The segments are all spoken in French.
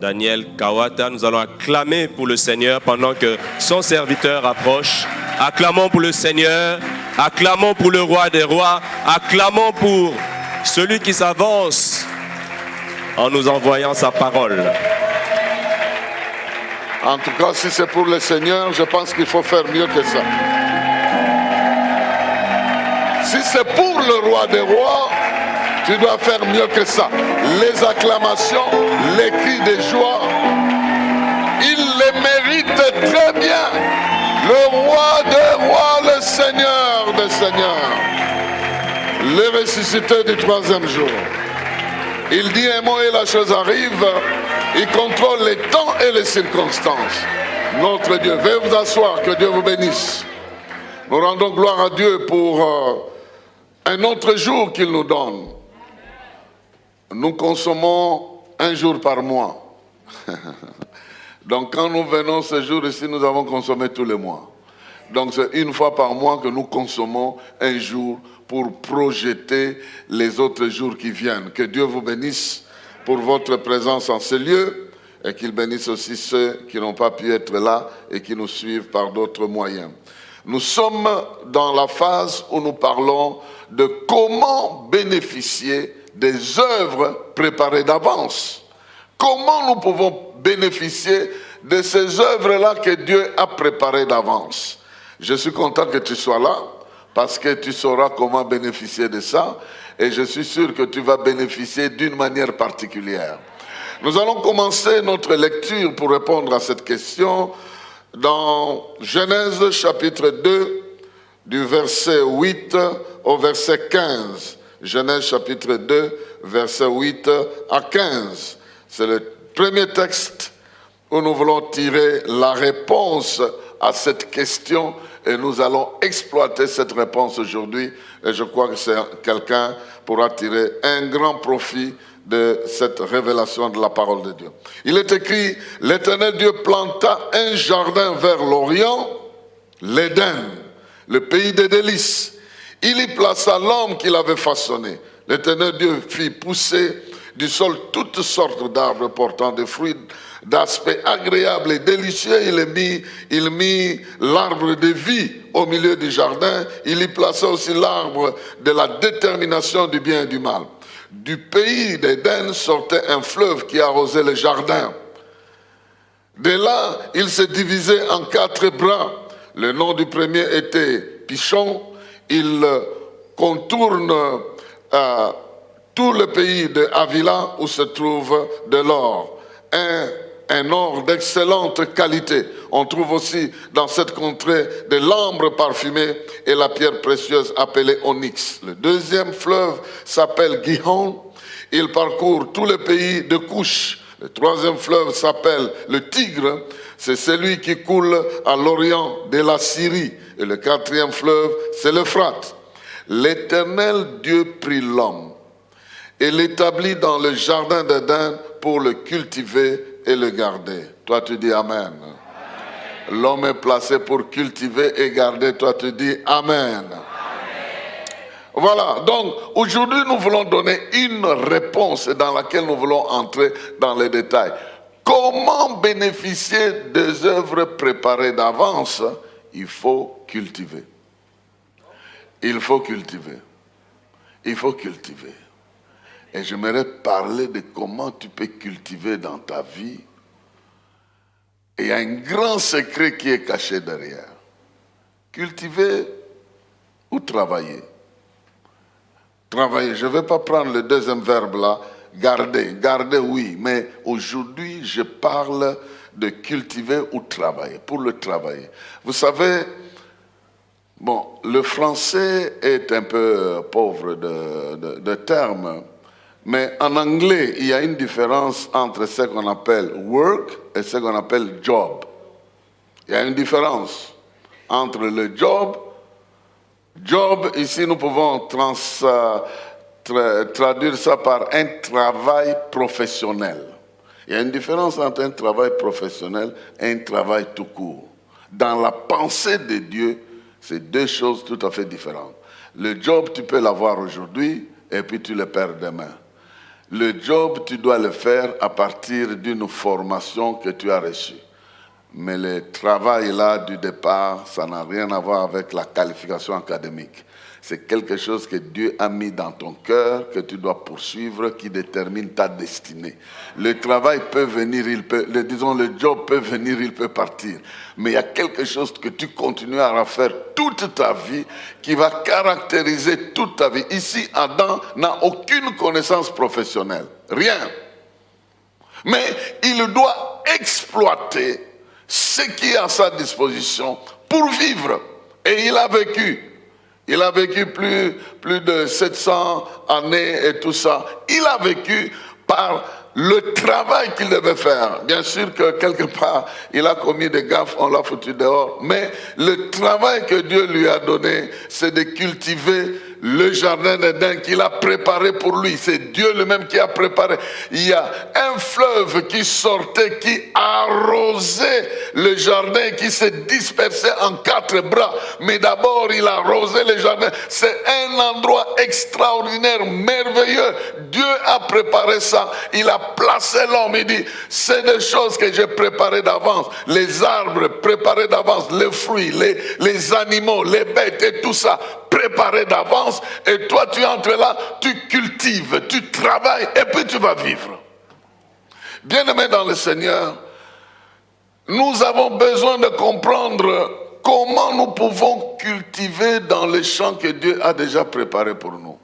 Daniel Kawata, nous allons acclamer pour le Seigneur pendant que son serviteur approche. Acclamons pour le Seigneur, acclamons pour le roi des rois, acclamons pour celui qui s'avance en nous envoyant sa parole. En tout cas, si c'est pour le Seigneur, je pense qu'il faut faire mieux que ça. Si c'est pour le roi des rois, tu dois faire mieux que ça. Les acclamations, les cris de joie, il les mérite très bien. Le roi des rois, le Seigneur des seigneurs, le ressuscité du troisième jour. Il dit un mot et la chose arrive. Il contrôle les temps et les circonstances. Notre Dieu, veuillez vous asseoir, que Dieu vous bénisse. Nous rendons gloire à Dieu pour un autre jour qu'il nous donne. Nous consommons un jour par mois. Donc quand nous venons ce jour ici, nous avons consommé tous les mois. Donc c'est une fois par mois que nous consommons un jour pour projeter les autres jours qui viennent. Que Dieu vous bénisse pour votre présence en ce lieu et qu'il bénisse aussi ceux qui n'ont pas pu être là et qui nous suivent par d'autres moyens. Nous sommes dans la phase où nous parlons de comment bénéficier des œuvres préparées d'avance. Comment nous pouvons bénéficier de ces œuvres-là que Dieu a préparées d'avance. Je suis content que tu sois là parce que tu sauras comment bénéficier de ça et je suis sûr que tu vas bénéficier d'une manière particulière. Nous allons commencer notre lecture pour répondre à cette question dans Genèse chapitre 2 du verset 8 au verset 15. Genèse chapitre 2, verset 8 à 15. C'est le premier texte où nous voulons tirer la réponse à cette question et nous allons exploiter cette réponse aujourd'hui. Et je crois que quelqu'un pourra tirer un grand profit de cette révélation de la parole de Dieu. Il est écrit, l'Éternel Dieu planta un jardin vers l'Orient, l'Éden, le pays des délices. Il y plaça l'homme qu'il avait façonné. L'Éternel Dieu fit pousser du sol toutes sortes d'arbres portant des fruits d'aspect agréable et délicieux. Il mit l'arbre de vie au milieu du jardin. Il y plaça aussi l'arbre de la détermination du bien et du mal. Du pays d'Éden sortait un fleuve qui arrosait le jardin. De là, il se divisait en 4 bras. Le nom du premier était Pichon. Il contourne tout le pays de Havila où se trouve de l'or. Un or d'excellente qualité. On trouve aussi dans cette contrée de l'ambre parfumé et la pierre précieuse appelée onyx. Le deuxième fleuve s'appelle Gihon. Il parcourt tout le pays de Couche. Le troisième fleuve s'appelle le Tigre. C'est celui qui coule à l'orient de la Syrie. Et le quatrième fleuve, c'est l'Euphrate. L'Éternel Dieu prit l'homme et l'établit dans le jardin d'Éden pour le cultiver et le garder. Toi, tu dis Amen. Amen. L'homme est placé pour cultiver et garder. Toi, tu dis Amen. Amen. Voilà, donc aujourd'hui, nous voulons donner une réponse dans laquelle nous voulons entrer dans les détails. Comment bénéficier des œuvres préparées d'avance? Il faut cultiver. Il faut cultiver. Il faut cultiver. Et j'aimerais parler de comment tu peux cultiver dans ta vie. Et il y a un grand secret qui est caché derrière. Cultiver ou travailler. Travailler, je ne vais pas prendre le deuxième verbe là, garder. Garder, oui, mais aujourd'hui, je parle de cultiver ou travailler, pour le travailler. Vous savez, bon, le français est un peu pauvre de termes. Mais en anglais, il y a une différence entre ce qu'on appelle work et ce qu'on appelle job. Il y a une différence entre le job. Job, ici, nous pouvons traduire ça par un travail professionnel. Il y a une différence entre un travail professionnel et un travail tout court. Dans la pensée de Dieu, c'est deux choses tout à fait différentes. Le job, tu peux l'avoir aujourd'hui et puis tu le perds demain. Le job, tu dois le faire à partir d'une formation que tu as reçue. Mais le travail là du départ, ça n'a rien à voir avec la qualification académique. C'est quelque chose que Dieu a mis dans ton cœur, que tu dois poursuivre, qui détermine ta destinée. Le travail peut venir, le job peut venir, il peut partir. Mais il y a quelque chose que tu continueras à faire toute ta vie, qui va caractériser toute ta vie. Ici, Adam n'a aucune connaissance professionnelle, rien. Mais il doit exploiter ce qui est à sa disposition pour vivre. Et il a vécu. Il a vécu plus de 700 années et tout ça. Il a vécu par le travail qu'il devait faire. Bien sûr que quelque part, il a commis des gaffes, on l'a foutu dehors. Mais le travail que Dieu lui a donné, c'est de cultiver le jardin d'Éden qu'il a préparé pour lui. C'est Dieu lui-même qui a préparé. Il y a un fleuve qui sortait, qui arrosait le jardin, qui s'est dispersé en 4 bras. Mais d'abord, il a arrosé le jardin. C'est un endroit extraordinaire, merveilleux. Dieu a préparé ça. Il a placé l'homme. Il dit, c'est des choses que j'ai préparées d'avance. Les arbres préparés d'avance, les fruits, les animaux, les bêtes et tout ça préparé d'avance, et toi tu entres là, tu cultives, tu travailles, et puis tu vas vivre. Bien-aimés dans le Seigneur, nous avons besoin de comprendre comment nous pouvons cultiver dans les champs que Dieu a déjà préparés pour nous.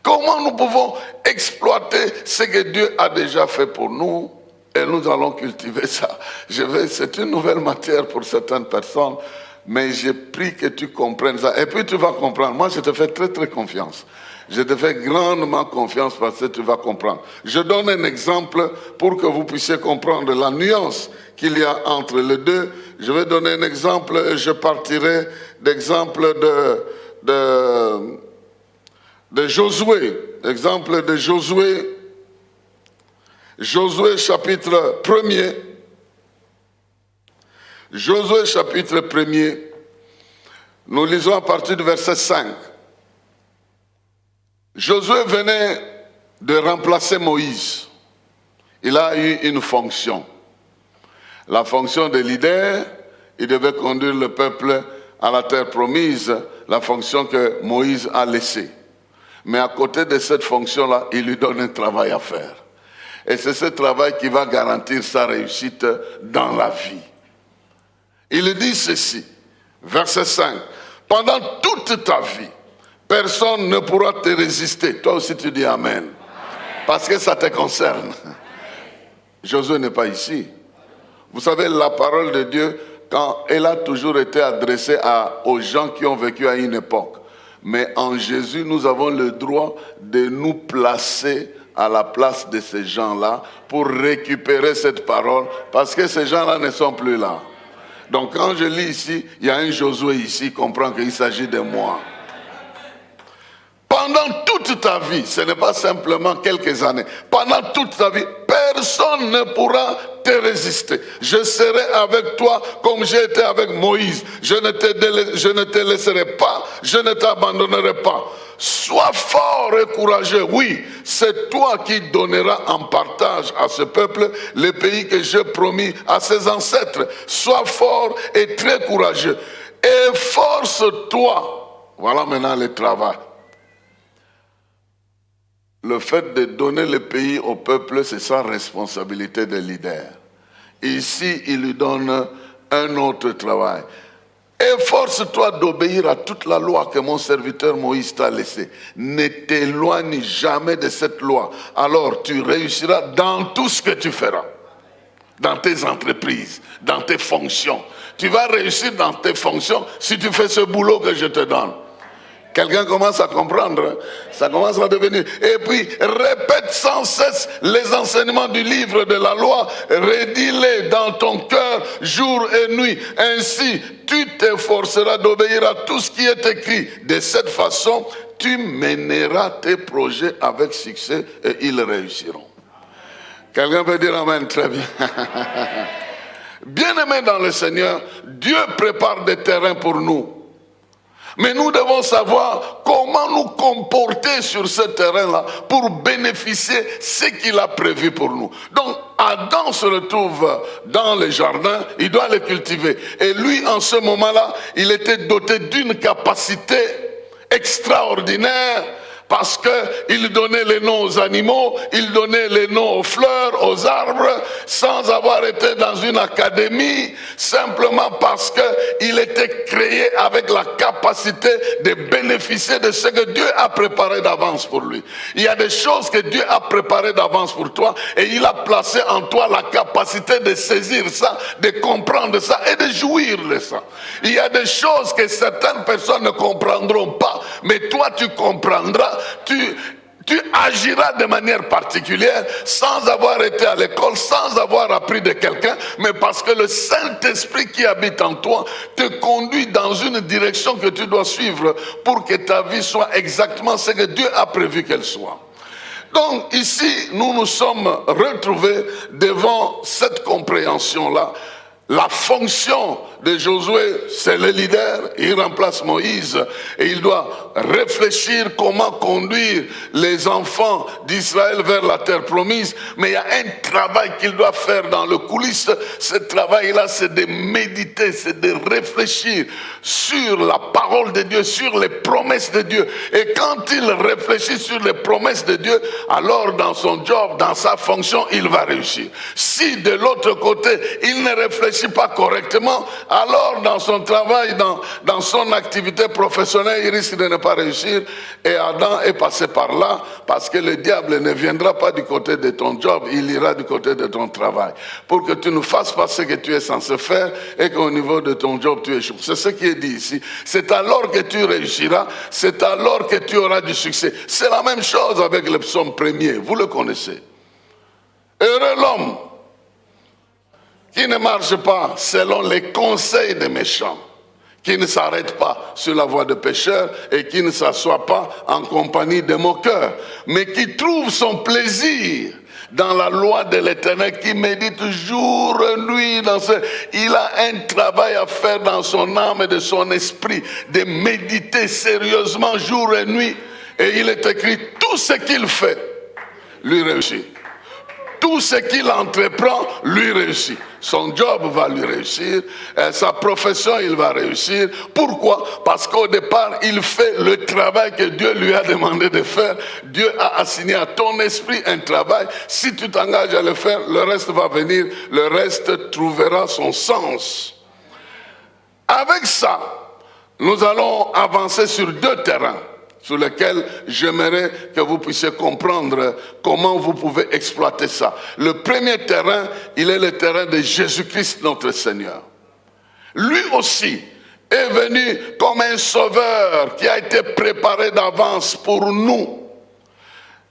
Comment nous pouvons exploiter ce que Dieu a déjà fait pour nous, et nous allons cultiver ça. C'est une nouvelle matière pour certaines personnes, mais j'ai pris que tu comprennes ça. Et puis tu vas comprendre. Moi, je te fais très, très confiance. Je te fais grandement confiance parce que tu vas comprendre. Je donne un exemple pour que vous puissiez comprendre la nuance qu'il y a entre les deux. Je vais donner un exemple et je partirai d'exemple de Josué. Exemple de Josué. Josué chapitre 1er. Josué chapitre 1er. Nous lisons à partir du verset 5. Josué venait de remplacer Moïse. Il a eu une fonction. La fonction de leader, il devait conduire le peuple à la terre promise, la fonction que Moïse a laissée. Mais à côté de cette fonction-là, il lui donne un travail à faire. Et c'est ce travail qui va garantir sa réussite dans la vie. Il dit ceci, verset 5. Pendant toute ta vie, personne ne pourra te résister. Toi aussi tu dis Amen. Amen. Parce que ça te concerne. Josué n'est pas ici. Vous savez, la parole de Dieu, quand elle a toujours été adressée aux gens qui ont vécu à une époque. Mais en Jésus, nous avons le droit de nous placer à la place de ces gens-là pour récupérer cette parole, parce que ces gens-là ne sont plus là. Donc quand je lis ici, il y a un Josué ici, comprend qu'il s'agit de moi. Pendant toute ta vie, ce n'est pas simplement quelques années, pendant toute ta vie, personne ne pourra te résister. Je serai avec toi comme j'ai été avec Moïse. Je ne te laisserai pas, je ne t'abandonnerai pas. Sois fort et courageux. Oui, c'est toi qui donneras en partage à ce peuple les pays que j'ai promis à ses ancêtres. Sois fort et très courageux. Efforce-toi. Voilà maintenant le travail. Le fait de donner le pays au peuple, c'est sa responsabilité de leader. Ici, il lui donne un autre travail. Efforce-toi d'obéir à toute la loi que mon serviteur Moïse t'a laissée. Ne t'éloigne jamais de cette loi. Alors tu réussiras dans tout ce que tu feras. Dans tes entreprises, dans tes fonctions. Tu vas réussir dans tes fonctions si tu fais ce boulot que je te donne. Quelqu'un commence à comprendre, ça commence à devenir. Et puis, répète sans cesse les enseignements du livre de la loi, redis-les dans ton cœur jour et nuit. Ainsi, tu t'efforceras d'obéir à tout ce qui est écrit. De cette façon, tu mèneras tes projets avec succès et ils réussiront. Quelqu'un peut dire Amen, très bien. Bien-aimés dans le Seigneur, Dieu prépare des terrains pour nous. Mais nous devons savoir comment nous comporter sur ce terrain-là pour bénéficier de ce qu'il a prévu pour nous. Donc, Adam se retrouve dans le jardin, il doit le cultiver. Et lui, en ce moment-là, il était doté d'une capacité extraordinaire, parce qu'il donnait les noms aux animaux, il donnait les noms aux fleurs, aux arbres, sans avoir été dans une académie, simplement parce qu'il était créé avec la capacité de bénéficier de ce que Dieu a préparé d'avance pour lui. Il y a des choses que Dieu a préparées d'avance pour toi, et il a placé en toi la capacité de saisir ça, de comprendre ça et de jouir de ça. Il y a des choses que certaines personnes ne comprendront pas, mais toi tu comprendras. Tu agiras de manière particulière sans avoir été à l'école, sans avoir appris de quelqu'un, mais parce que le Saint-Esprit qui habite en toi te conduit dans une direction que tu dois suivre pour que ta vie soit exactement ce que Dieu a prévu qu'elle soit. Donc ici, nous nous sommes retrouvés devant cette compréhension-là. La fonction de Josué, c'est le leader, il remplace Moïse et il doit réfléchir comment conduire les enfants d'Israël vers la terre promise. Mais il y a un travail qu'il doit faire dans le coulisses. Ce travail-là, c'est de méditer, c'est de réfléchir sur la parole de Dieu, sur les promesses de Dieu. Et quand il réfléchit sur les promesses de Dieu, alors dans son job, dans sa fonction, il va réussir. Si de l'autre côté, il ne réfléchit pas correctement, alors dans son travail, dans son activité professionnelle, il risque de ne pas réussir. Et Adam est passé par là, parce que le diable ne viendra pas du côté de ton job, il ira du côté de ton travail, pour que tu ne fasses pas ce que tu es censé faire, et qu'au niveau de ton job, tu échoues. C'est ce qui est dit ici. C'est alors que tu réussiras, c'est alors que tu auras du succès. C'est la même chose avec le psaume 1er, vous le connaissez. Heureux l'homme qui ne marche pas selon les conseils des méchants, qui ne s'arrête pas sur la voie de pécheurs et qui ne s'assoit pas en compagnie de moqueurs, mais qui trouve son plaisir dans la loi de l'Éternel, qui médite jour et nuit. Il a un travail à faire dans son âme et de son esprit, de méditer sérieusement jour et nuit. Et il est écrit, tout ce qu'il fait, lui réussit. Tout ce qu'il entreprend, lui réussit. Son job va lui réussir, sa profession, il va réussir. Pourquoi? Parce qu'au départ, il fait le travail que Dieu lui a demandé de faire. Dieu a assigné à ton esprit un travail. Si tu t'engages à le faire, le reste va venir. Le reste trouvera son sens. Avec ça, nous allons avancer sur deux terrains sur lesquels j'aimerais que vous puissiez comprendre comment vous pouvez exploiter ça. Le premier terrain, il est le terrain de Jésus-Christ notre Seigneur. Lui aussi est venu comme un sauveur qui a été préparé d'avance pour nous.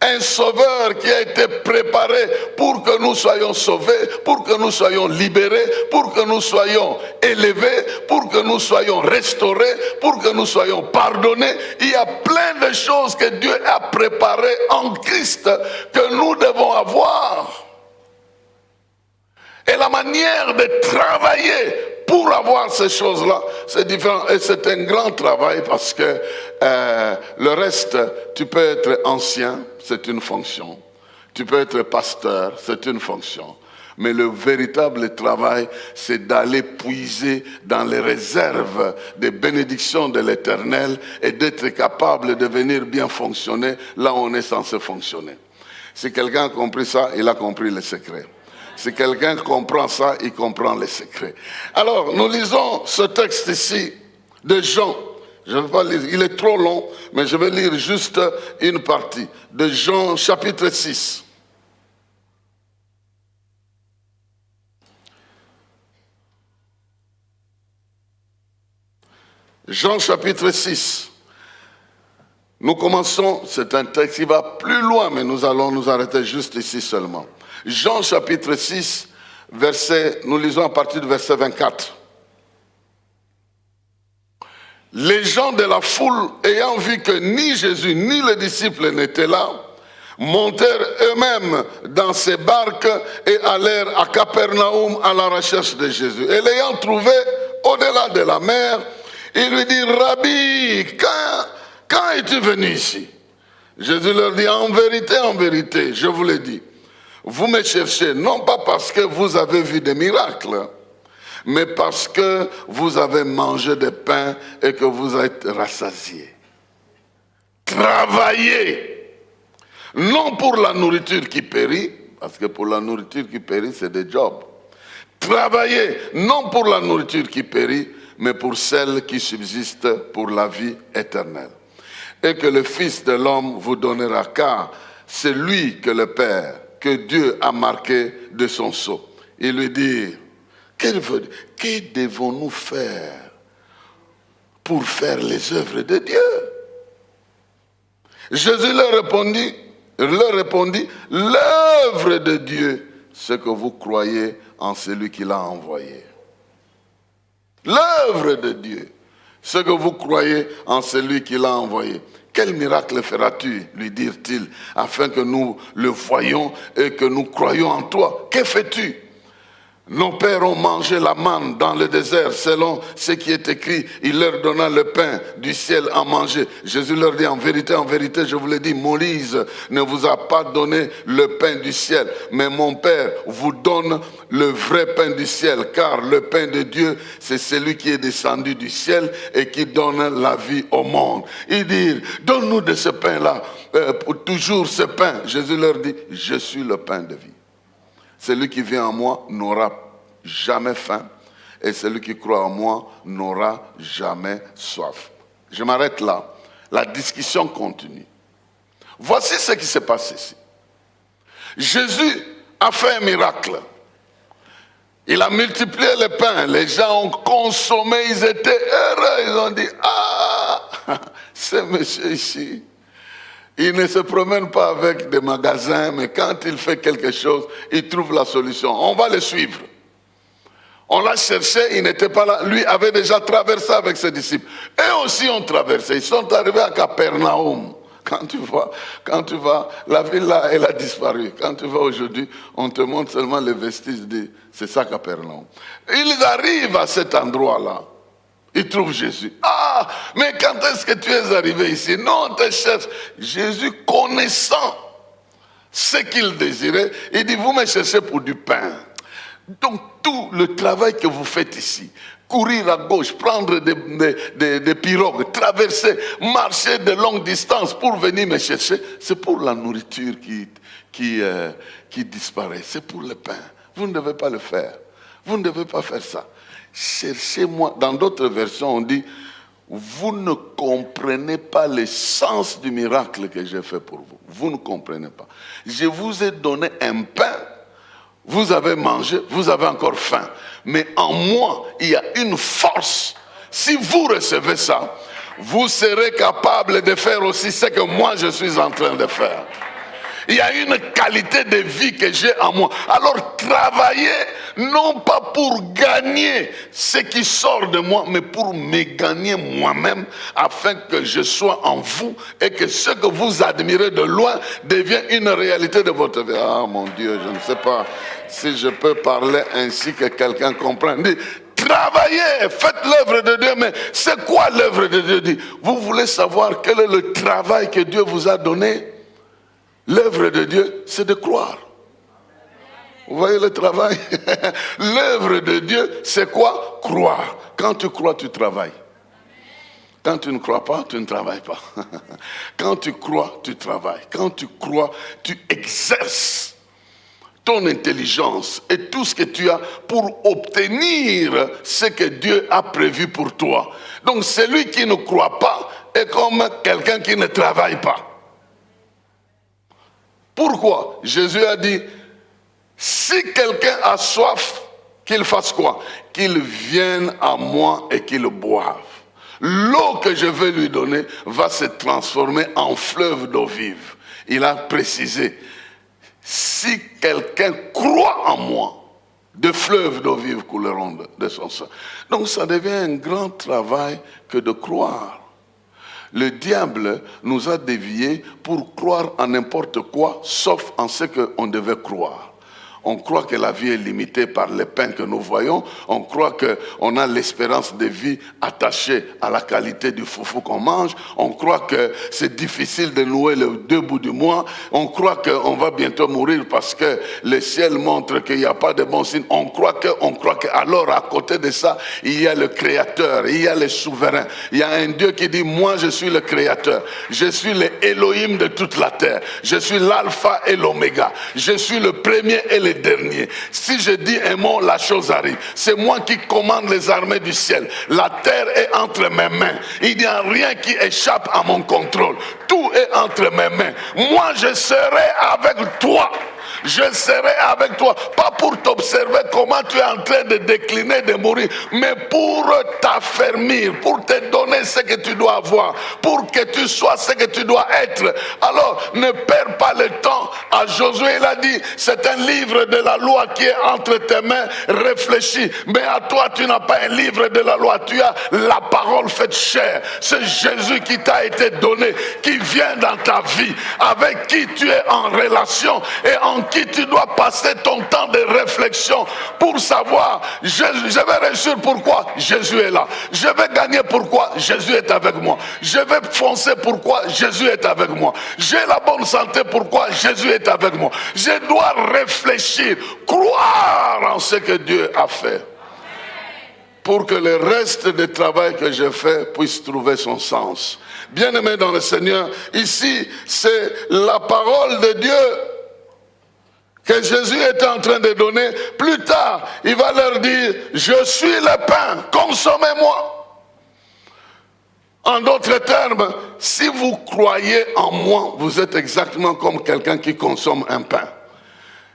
Un sauveur qui a été préparé pour que nous soyons sauvés, pour que nous soyons libérés, pour que nous soyons élevés, pour que nous soyons restaurés, pour que nous soyons pardonnés. Il y a plein de choses que Dieu a préparées en Christ que nous devons avoir. Et la manière de travailler pour avoir ces choses-là, c'est différent. Et c'est un grand travail parce que le reste, tu peux être ancien, c'est une fonction. Tu peux être pasteur, c'est une fonction. Mais le véritable travail, c'est d'aller puiser dans les réserves des bénédictions de l'Éternel et d'être capable de venir bien fonctionner là où on est censé fonctionner. Si quelqu'un a compris ça, il a compris le secret. Si quelqu'un comprend ça, il comprend les secrets. Alors, nous lisons ce texte ici de Jean. Je ne vais pas lire, il est trop long, mais je vais lire juste une partie. De Jean chapitre 6. Jean chapitre 6. Nous commençons, c'est un texte qui va plus loin, mais nous allons nous arrêter juste ici seulement. Jean chapitre 6, nous lisons à partir du verset 24. Les gens de la foule, ayant vu que ni Jésus ni les disciples n'étaient là, montèrent eux-mêmes dans ces barques et allèrent à Capernaum à la recherche de Jésus. Et l'ayant trouvé au-delà de la mer, Il lui dit, Rabbi, quand es-tu venu ici? Jésus leur dit, en vérité, je vous l'ai dit. Vous me cherchez, non pas parce que vous avez vu des miracles, mais parce que vous avez mangé des pains et que vous êtes rassasiés. Travaillez, non pour la nourriture qui périt, parce que pour la nourriture qui périt, c'est des jobs. Travaillez, non pour la nourriture qui périt, mais pour celle qui subsiste pour la vie éternelle. Et que le Fils de l'homme vous donnera, car c'est lui que le Père, que Dieu a marqué de son sceau. Il lui dit, que devons-nous faire pour faire les œuvres de Dieu? Jésus leur répondit, l'œuvre de Dieu, c'est que vous croyez en celui qui l'a envoyé. L'œuvre de Dieu, c'est que vous croyez en celui qui l'a envoyé. Quel miracle feras-tu, lui dirent-ils, afin que nous le voyions et que nous croyions en toi? Que fais-tu? Nos pères ont mangé la manne dans le désert, selon ce qui est écrit. Il leur donna le pain du ciel à manger. Jésus leur dit, en vérité, je vous l'ai dit, Moïse ne vous a pas donné le pain du ciel, mais mon Père vous donne le vrai pain du ciel, car le pain de Dieu, c'est celui qui est descendu du ciel et qui donne la vie au monde. Ils disent, donne-nous de ce pain-là, pour toujours ce pain. Jésus leur dit, je suis le pain de vie. Celui qui vient en moi n'aura jamais faim et celui qui croit en moi n'aura jamais soif. Je m'arrête là. La discussion continue. Voici ce qui s'est passé ici. Jésus a fait un miracle. Il a multiplié les pains. Les gens ont consommé, ils étaient heureux. Ils ont dit, ah, ce monsieur ici, il ne se promène pas avec des magasins, mais quand il fait quelque chose, il trouve la solution. On va le suivre. On l'a cherché, il n'était pas là. Lui avait déjà traversé avec ses disciples. Eux aussi ont traversé. Ils sont arrivés à Capernaum. Quand tu vas, la ville là, elle a disparu. Quand tu vas aujourd'hui, on te montre seulement les vestiges c'est ça Capernaum. Ils arrivent à cet endroit-là. Ils trouvent Jésus. Ah, mais quand est-ce que tu es arrivé ici? Non, on te cherche. Jésus, connaissant ce qu'il désirait, il dit, vous me cherchez pour du pain. Donc tout le travail que vous faites ici, courir à gauche, prendre des pirogues, traverser, marcher de longues distances pour venir me chercher, c'est pour la nourriture qui disparaît. C'est pour le pain. Vous ne devez pas le faire. Vous ne devez pas faire ça. Cherchez-moi. Dans d'autres versions, on dit, vous ne comprenez pas le sens du miracle que j'ai fait pour vous. Vous ne comprenez pas. Je vous ai donné un pain, vous avez mangé, vous avez encore faim. Mais en moi, il y a une force. Si vous recevez ça, vous serez capable de faire aussi ce que moi je suis en train de faire. Il y a une qualité de vie que j'ai en moi. Alors travaillez, non pas pour gagner ce qui sort de moi, mais pour me gagner moi-même, afin que je sois en vous et que ce que vous admirez de loin devienne une réalité de votre vie. Ah mon Dieu, je ne sais pas si je peux parler ainsi que quelqu'un comprenne. Dit, travaillez, faites l'œuvre de Dieu, mais c'est quoi l'œuvre de Dieu? Dit, vous voulez savoir quel est le travail que Dieu vous a donné? L'œuvre de Dieu, c'est de croire. Vous voyez le travail? L'œuvre de Dieu, c'est quoi? Croire. Quand tu crois, tu travailles. Quand tu ne crois pas, tu ne travailles pas. Quand tu crois, tu travailles. Quand tu crois, tu exerces ton intelligence et tout ce que tu as pour obtenir ce que Dieu a prévu pour toi. Donc celui qui ne croit pas est comme quelqu'un qui ne travaille pas. Pourquoi? Jésus a dit, si quelqu'un a soif, qu'il fasse quoi? Qu'il vienne à moi et qu'il boive. L'eau que je vais lui donner va se transformer en fleuve d'eau vive. Il a précisé, si quelqu'un croit en moi, de fleuves d'eau vive couleront de son sein. Donc ça devient un grand travail que de croire. Le diable nous a déviés pour croire en n'importe quoi, sauf en ce qu'on devait croire. On croit que la vie est limitée par les pains que nous voyons. On croit qu'on a l'espérance de vie attachée à la qualité du foufou qu'on mange. On croit que c'est difficile de nouer les 2 bouts du mois. On croit qu'on va bientôt mourir parce que le ciel montre qu'il n'y a pas de bons signes. On croit que. Alors à côté de ça, il y a le Créateur, il y a le Souverain. Il y a un Dieu qui dit, moi je suis le Créateur. Je suis le Elohim de toute la terre. Je suis l'alpha et l'oméga. Je suis le premier et le dernier. Si je dis un mot, la chose arrive. C'est moi qui commande les armées du ciel. La terre est entre mes mains. Il n'y a rien qui échappe à mon contrôle. Tout est entre mes mains. Moi, je serai avec toi. Je serai avec toi, pas pour t'observer comment tu es en train de décliner, de mourir, mais pour t'affermir, pour te donner ce que tu dois avoir, pour que tu sois ce que tu dois être. Alors, ne perds pas le temps. À Josué, il a dit, c'est un livre de la loi qui est entre tes mains, réfléchis. Mais à toi, tu n'as pas un livre de la loi, tu as la parole faite chair. C'est Jésus qui t'a été donné, qui vient dans ta vie, avec qui tu es en relation et en qui tu dois passer ton temps de réflexion pour savoir, je vais réussir pourquoi Jésus est là. Je vais gagner pourquoi Jésus est avec moi. Je vais foncer pourquoi Jésus est avec moi. J'ai la bonne santé pourquoi Jésus est avec moi. Je dois réfléchir, croire en ce que Dieu a fait, pour que le reste du travail que je fais puisse trouver son sens. Bien-aimés dans le Seigneur, ici c'est la parole de Dieu que Jésus était en train de donner. Plus tard, il va leur dire, je suis le pain, consommez-moi. En d'autres termes, si vous croyez en moi, vous êtes exactement comme quelqu'un qui consomme un pain.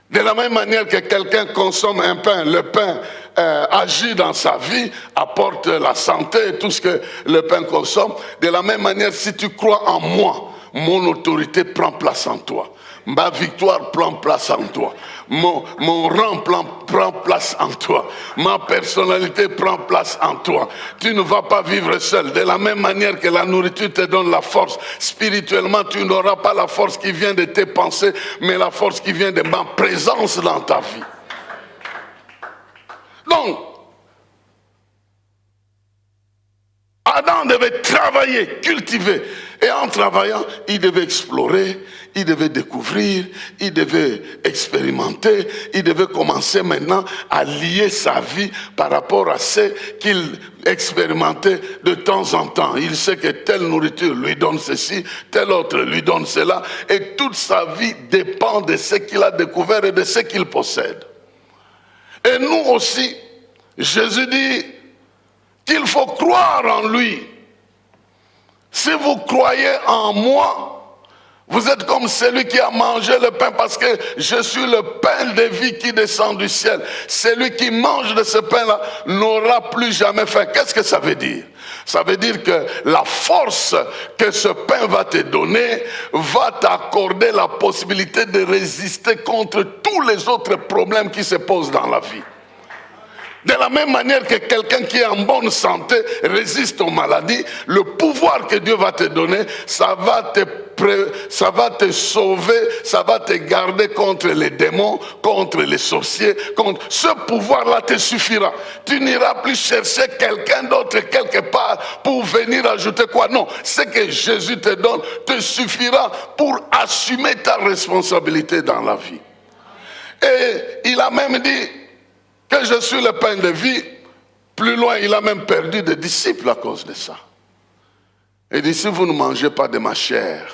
De la même manière que quelqu'un consomme un pain, le pain agit dans sa vie, apporte la santé et tout ce que le pain consomme. De la même manière, si tu crois en moi, mon autorité prend place en toi. Ma victoire prend place en toi. Mon rang prend place en toi. Ma personnalité prend place en toi. Tu ne vas pas vivre seul. De la même manière que la nourriture te donne la force, spirituellement, tu n'auras pas la force qui vient de tes pensées, mais la force qui vient de ma présence dans ta vie. Donc, Adam devait travailler, cultiver. Et en travaillant, il devait explorer, il devait découvrir, il devait expérimenter, il devait commencer maintenant à lier sa vie par rapport à ce qu'il expérimentait de temps en temps. Il sait que telle nourriture lui donne ceci, telle autre lui donne cela, et toute sa vie dépend de ce qu'il a découvert et de ce qu'il possède. Et nous aussi, Jésus dit qu'il faut croire en lui. Si vous croyez en moi, vous êtes comme celui qui a mangé le pain, parce que je suis le pain de vie qui descend du ciel. Celui qui mange de ce pain-là n'aura plus jamais faim. Qu'est-ce que ça veut dire? Ça veut dire que la force que ce pain va te donner va t'accorder la possibilité de résister contre tous les autres problèmes qui se posent dans la vie. De la même manière que quelqu'un qui est en bonne santé résiste aux maladies, le pouvoir que Dieu va te donner, ça va te sauver, ça va te garder contre les démons, contre les sorciers. Ce pouvoir-là te suffira. Tu n'iras plus chercher quelqu'un d'autre quelque part pour venir ajouter quoi. Non, ce que Jésus te donne te suffira pour assumer ta responsabilité dans la vie. Et il a même dit que je suis le pain de vie. Plus loin, il a même perdu des disciples à cause de ça. Il dit, si vous ne mangez pas de ma chair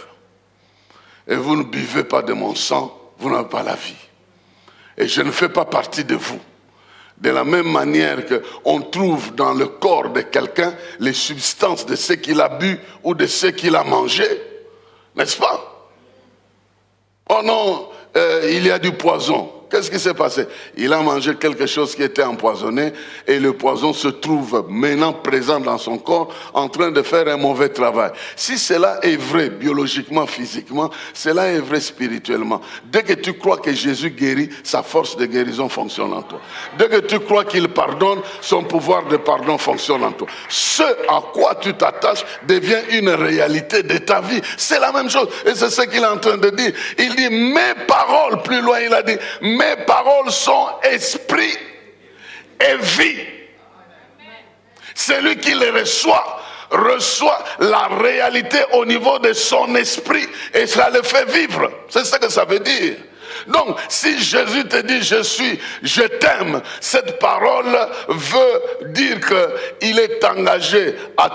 et vous ne buvez pas de mon sang, vous n'avez pas la vie. Et je ne fais pas partie de vous. De la même manière qu'on trouve dans le corps de quelqu'un les substances de ce qu'il a bu ou de ce qu'il a mangé, n'est-ce pas? Oh non, il y a du poison. Qu'est-ce qui s'est passé? Il a mangé quelque chose qui était empoisonné et le poison se trouve maintenant présent dans son corps en train de faire un mauvais travail. Si cela est vrai biologiquement, physiquement, cela est vrai spirituellement. Dès que tu crois que Jésus guérit, sa force de guérison fonctionne en toi. Dès que tu crois qu'il pardonne, son pouvoir de pardon fonctionne en toi. Ce à quoi tu t'attaches devient une réalité de ta vie. C'est la même chose et c'est ce qu'il est en train de dire. Il dit mes paroles, plus loin il a dit mes mes paroles sont esprit et vie. Celui qui les reçoit la réalité au niveau de son esprit et ça le fait vivre. C'est ce que ça veut dire. Donc, si Jésus te dit je t'aime, cette parole veut dire qu'il est engagé à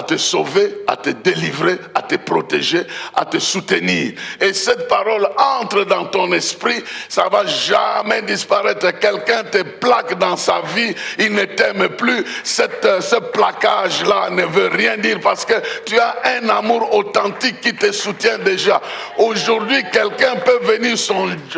te sauver, à te délivrer, à te protéger, à te soutenir. Et cette parole entre dans ton esprit, ça ne va jamais disparaître. Quelqu'un te plaque dans sa vie, il ne t'aime plus. Ce plaquage-là ne veut rien dire parce que tu as un amour authentique qui te soutient déjà. Aujourd'hui, quelqu'un peut venir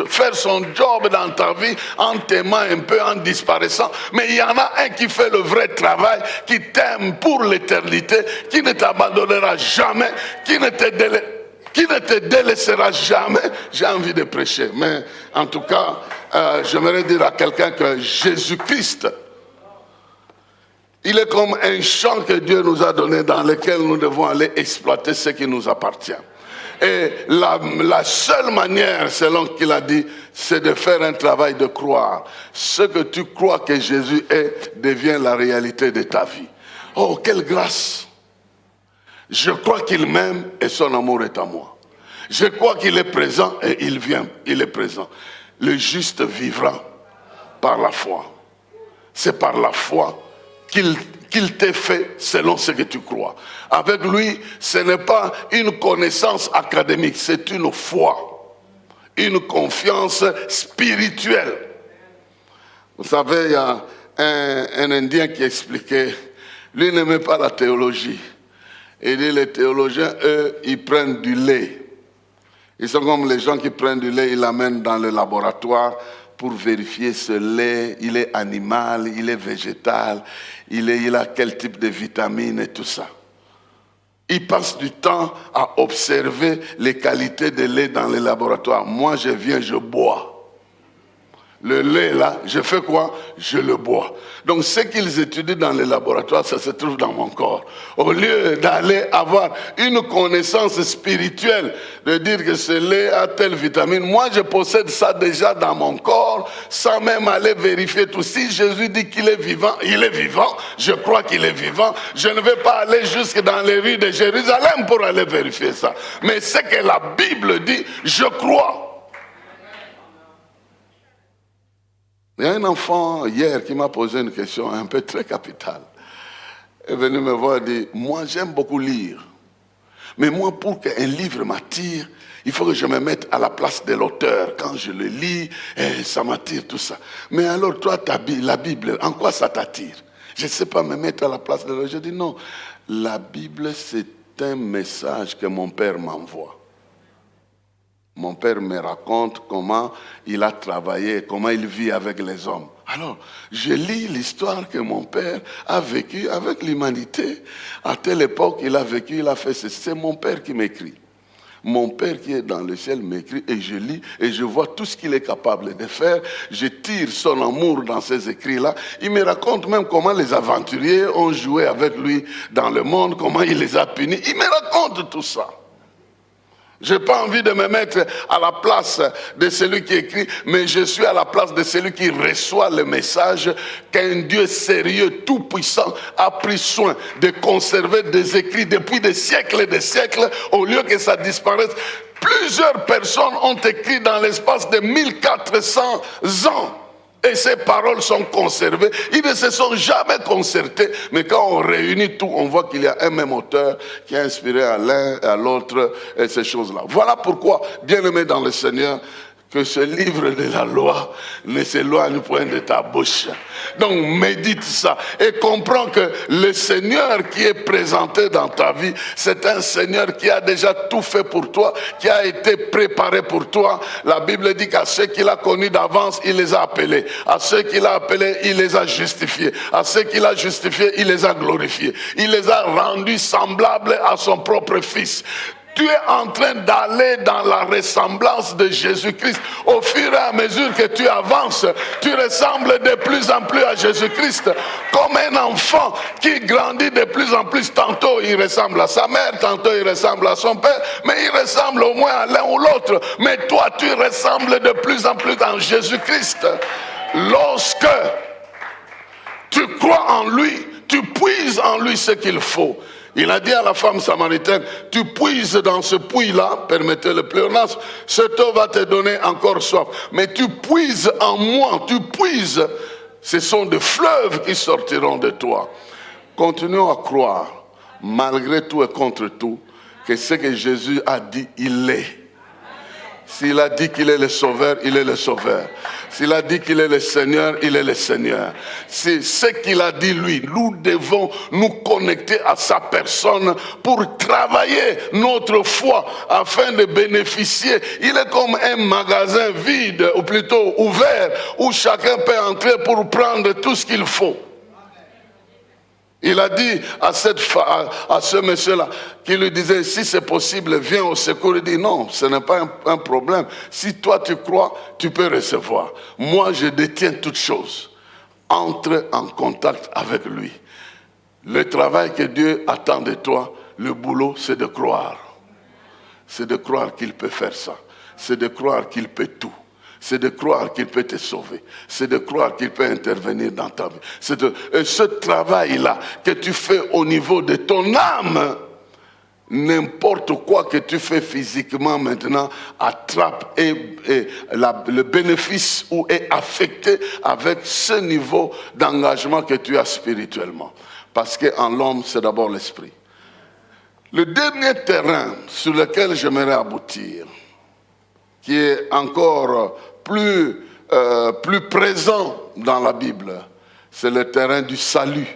faire son job dans ta vie en t'aimant un peu, en disparaissant. Mais il y en a un qui fait le vrai travail, qui t'aime pour l'éternité, qui ne t'abandonnera jamais, qui ne te délaissera jamais. J'ai envie de prêcher. Mais en tout cas, j'aimerais dire à quelqu'un que Jésus-Christ, il est comme un champ que Dieu nous a donné dans lequel nous devons aller exploiter ce qui nous appartient. Et la seule manière, selon qu'il a dit, c'est de faire un travail de croire. Ce que tu crois que Jésus est, devient la réalité de ta vie. Oh, quelle grâce! Je crois qu'il m'aime et son amour est à moi. Je crois qu'il est présent et il vient, il est présent. Le juste vivra par la foi. C'est par la foi qu'il t'ait fait selon ce que tu crois. Avec lui, ce n'est pas une connaissance académique, c'est une foi, une confiance spirituelle. Vous savez, il y a un Indien qui expliquait, lui n'aimait pas la théologie. Il dit, les théologiens, eux, ils prennent du lait. Ils sont comme les gens qui prennent du lait, ils l'amènent dans le laboratoire pour vérifier ce lait, il est animal, il est végétal, il a quel type de vitamines et tout ça. Ils passent du temps à observer les qualités de lait dans les laboratoires. Moi, je viens, je bois. Le lait, là, je fais quoi? Je le bois. Donc, ce qu'ils étudient dans les laboratoires, ça se trouve dans mon corps. Au lieu d'aller avoir une connaissance spirituelle, de dire que ce lait a telle vitamine, moi, je possède ça déjà dans mon corps, sans même aller vérifier tout. Si Jésus dit qu'il est vivant, il est vivant. Je crois qu'il est vivant. Je ne vais pas aller jusque dans les rues de Jérusalem pour aller vérifier ça. Mais ce que la Bible dit, je crois. Il y a un enfant hier qui m'a posé une question un peu très capitale. Il est venu me voir et dit, moi j'aime beaucoup lire. Mais moi pour qu'un livre m'attire, il faut que je me mette à la place de l'auteur. Quand je le lis, ça m'attire tout ça. Mais alors toi, la Bible, en quoi ça t'attire? Je ne sais pas me mettre à la place de l'auteur. Je dis non, la Bible c'est un message que mon père m'envoie. Mon père me raconte comment il a travaillé, comment il vit avec les hommes. Alors, je lis l'histoire que mon père a vécue avec l'humanité. À telle époque, il a vécu, il a fait ceci. C'est mon père qui m'écrit. Mon père qui est dans le ciel m'écrit et je lis et je vois tout ce qu'il est capable de faire. Je tire son amour dans ces écrits-là. Il me raconte même comment les aventuriers ont joué avec lui dans le monde, comment il les a punis. Il me raconte tout ça. Je n'ai pas envie de me mettre à la place de celui qui écrit, mais je suis à la place de celui qui reçoit le message qu'un Dieu sérieux, tout-puissant, a pris soin de conserver des écrits depuis des siècles et des siècles, au lieu que ça disparaisse. Plusieurs personnes ont écrit dans l'espace de 1400 ans. Et ces paroles sont conservées. Ils ne se sont jamais concertés. Mais quand on réunit tout, on voit qu'il y a un même auteur qui a inspiré à l'un et à l'autre et ces choses-là. Voilà pourquoi, bien-aimé dans le Seigneur, que ce livre de la loi ne s'éloigne point de ta bouche. Donc médite ça et comprends que le Seigneur qui est présenté dans ta vie, c'est un Seigneur qui a déjà tout fait pour toi, qui a été préparé pour toi. La Bible dit qu'à ceux qu'il a connus d'avance, il les a appelés. À ceux qu'il a appelés, il les a justifiés. À ceux qu'il a justifiés, il les a glorifiés. Il les a rendus semblables à son propre Fils. Tu es en train d'aller dans la ressemblance de Jésus-Christ. Au fur et à mesure que tu avances, tu ressembles de plus en plus à Jésus-Christ. Comme un enfant qui grandit de plus en plus. Tantôt il ressemble à sa mère, tantôt il ressemble à son père, mais il ressemble au moins à l'un ou l'autre. Mais toi, tu ressembles de plus en plus à Jésus-Christ. Lorsque tu crois en lui, tu puises en lui ce qu'il faut. Il a dit à la femme samaritaine, tu puises dans ce puits-là, permettez le pléonasme, cette eau va te donner encore soif. Mais tu puises en moi, tu puises, ce sont des fleuves qui sortiront de toi. Continuons à croire, malgré tout et contre tout, que ce que Jésus a dit, il est. S'il a dit qu'il est le sauveur, il est le sauveur. S'il a dit qu'il est le Seigneur, il est le Seigneur. C'est ce qu'il a dit lui. Nous devons nous connecter à sa personne pour travailler notre foi afin de bénéficier. Il est comme un magasin vide, ou plutôt ouvert, où chacun peut entrer pour prendre tout ce qu'il faut. Il a dit à ce monsieur-là, qui lui disait, si c'est possible, viens au secours. Il dit, non, ce n'est pas un problème. Si toi tu crois, tu peux recevoir. Moi, je détiens toutes choses. Entre en contact avec lui. Le travail que Dieu attend de toi, le boulot, c'est de croire. C'est de croire qu'il peut faire ça. C'est de croire qu'il peut tout. C'est de croire qu'il peut te sauver. C'est de croire qu'il peut intervenir dans ta vie. Et ce travail-là que tu fais au niveau de ton âme, n'importe quoi que tu fais physiquement maintenant, attrape le bénéfice ou est affecté avec ce niveau d'engagement que tu as spirituellement. Parce qu'en l'homme, c'est d'abord l'esprit. Le dernier terrain sur lequel j'aimerais aboutir, qui est encore plus présent dans la Bible, c'est le terrain du salut.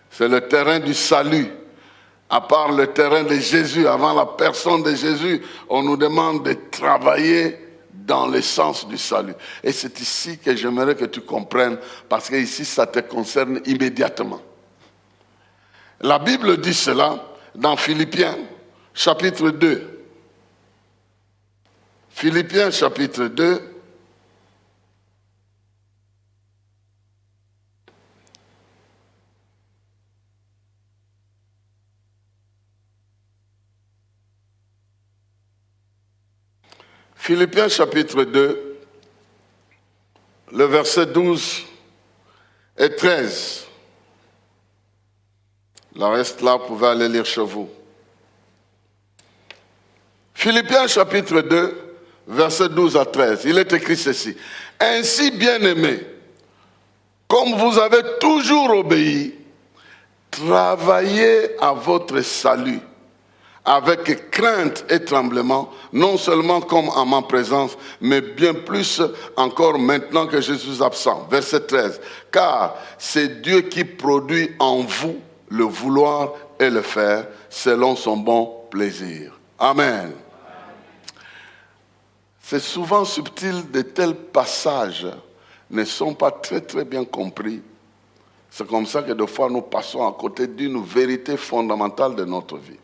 C'est le terrain du salut. À part le terrain de Jésus, avant la personne de Jésus, on nous demande de travailler dans le sens du salut. Et c'est ici que j'aimerais que tu comprennes, parce que ici, ça te concerne immédiatement. La Bible dit cela dans Philippiens, chapitre 2. Philippiens, chapitre 2. Philippiens chapitre 2, le verset 12 et 13. Le reste là, vous pouvez aller lire chez vous. Philippiens chapitre 2, verset 12 à 13. Il est écrit ceci. Ainsi, bien-aimés, comme vous avez toujours obéi, travaillez à votre salut avec crainte et tremblement, non seulement comme en ma présence, mais bien plus encore maintenant que je suis absent. Verset 13. Car c'est Dieu qui produit en vous le vouloir et le faire selon son bon plaisir. Amen. C'est souvent subtil, de tels passages ne sont pas très très bien compris. C'est comme ça que des fois nous passons à côté d'une vérité fondamentale de notre vie.